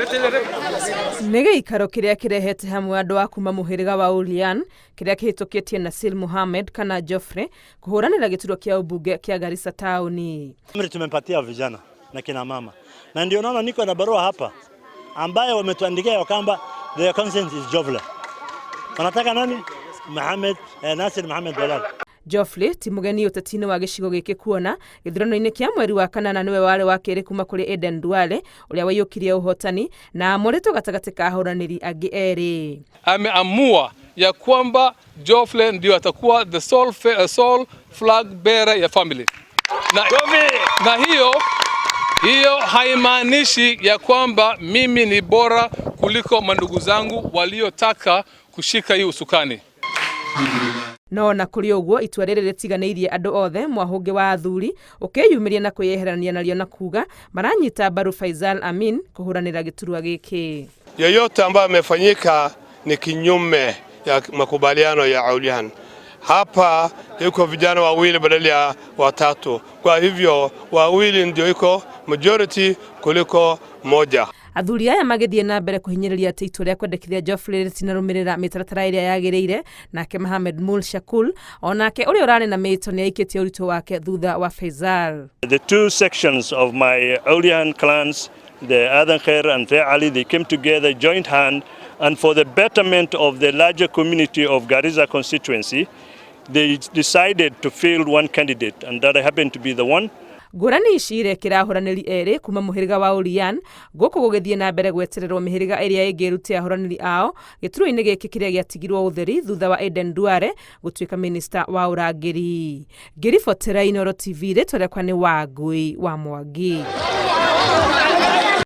Nĩ gĩikaro kĩrĩa kĩrehete hamwe andũ a kuma mũhĩrĩga wa Ulian kĩrĩa kĩhĩtũkĩtie Nasil Mohamed kana Joffrey kũhũranĩra gĩturwa kĩa ũmbunge kĩa Garissa tauni. Tumempatia vijana na kina mama. Na ndio naona niko na barua hapa ambayo wametuandikia ya kwamba the consent is Joffrey. Wanataka nani? Nasil Mohamed Dalal. Joffrey ti mugeni ũteti-inĩ wa gĩcigo gĩkĩ kuona gĩthurano-inĩ kĩa mweri wa kanana nĩwe warĩ wa kerĩ kuma kũrĩ Eden Duale ũrĩa waiyũkirie ũhotani na amũrĩtwo gatagatĩ ka ahũranĩri angĩ erĩ. Ameamua ya kwamba Joffrey ndio atakuwa the sole flag bearer ya family. Na hiyo haimaanishi ya kwamba mimi ni bora kuliko mandugu zangu waliotaka kushika hii usukani. No na kũrĩ ũguo itua rĩrĩ rĩtiganĩirie andũ othe mwahũngĩ wa athuri ũkĩyumĩria na kwĩyeherania narĩo na kuga maranyita mbaru Faisal Amin kũhũranĩra gĩturwa gĩkĩ. Yoyote ambayo amefanyika ni kinyume ya makubaliano ya Ulian. Hapa yuko vijana wawili badala ya watatu. Kwa hivyo wawili ndio iko majority kuliko moja. Athuri aya magĩthiĩ na mbere kũhinyĩrĩria atĩ itua rĩa kwendekithia Joffrey rĩtinarũmĩrĩra mĩtaratara ĩrĩa yagĩrĩire, nake Mohamed Mul Shakul onake ũrĩa ũrarĩ na mĩto nĩ aikĩtie ũritũ wake thutha wa Faisal. The two sections of my Ulian clans, the Adan Khair and Fair Ali, they came together, joined hand, and for the betterment of the larger community of Garissa constituency, they decided to field one candidate, and that happened to be the one. Ngũrani ici irekĩra ahũranĩri erĩ kuma mũhĩrĩga wa Ulian gũkũ gũgĩthiĩ na mbere gwetererwo mĩhĩrĩga ĩrĩa ĩngĩ ĩrute ahũranĩri ao gĩturwa-inĩ gĩkĩ kĩrĩa gĩatigirwo ũtheri thutha wa Eden Duale gũtuĩka minista wa ũrangĩri. Ngĩribotera Inooro TV rĩtwa rĩakwa nĩ Wangui wa Mwangi.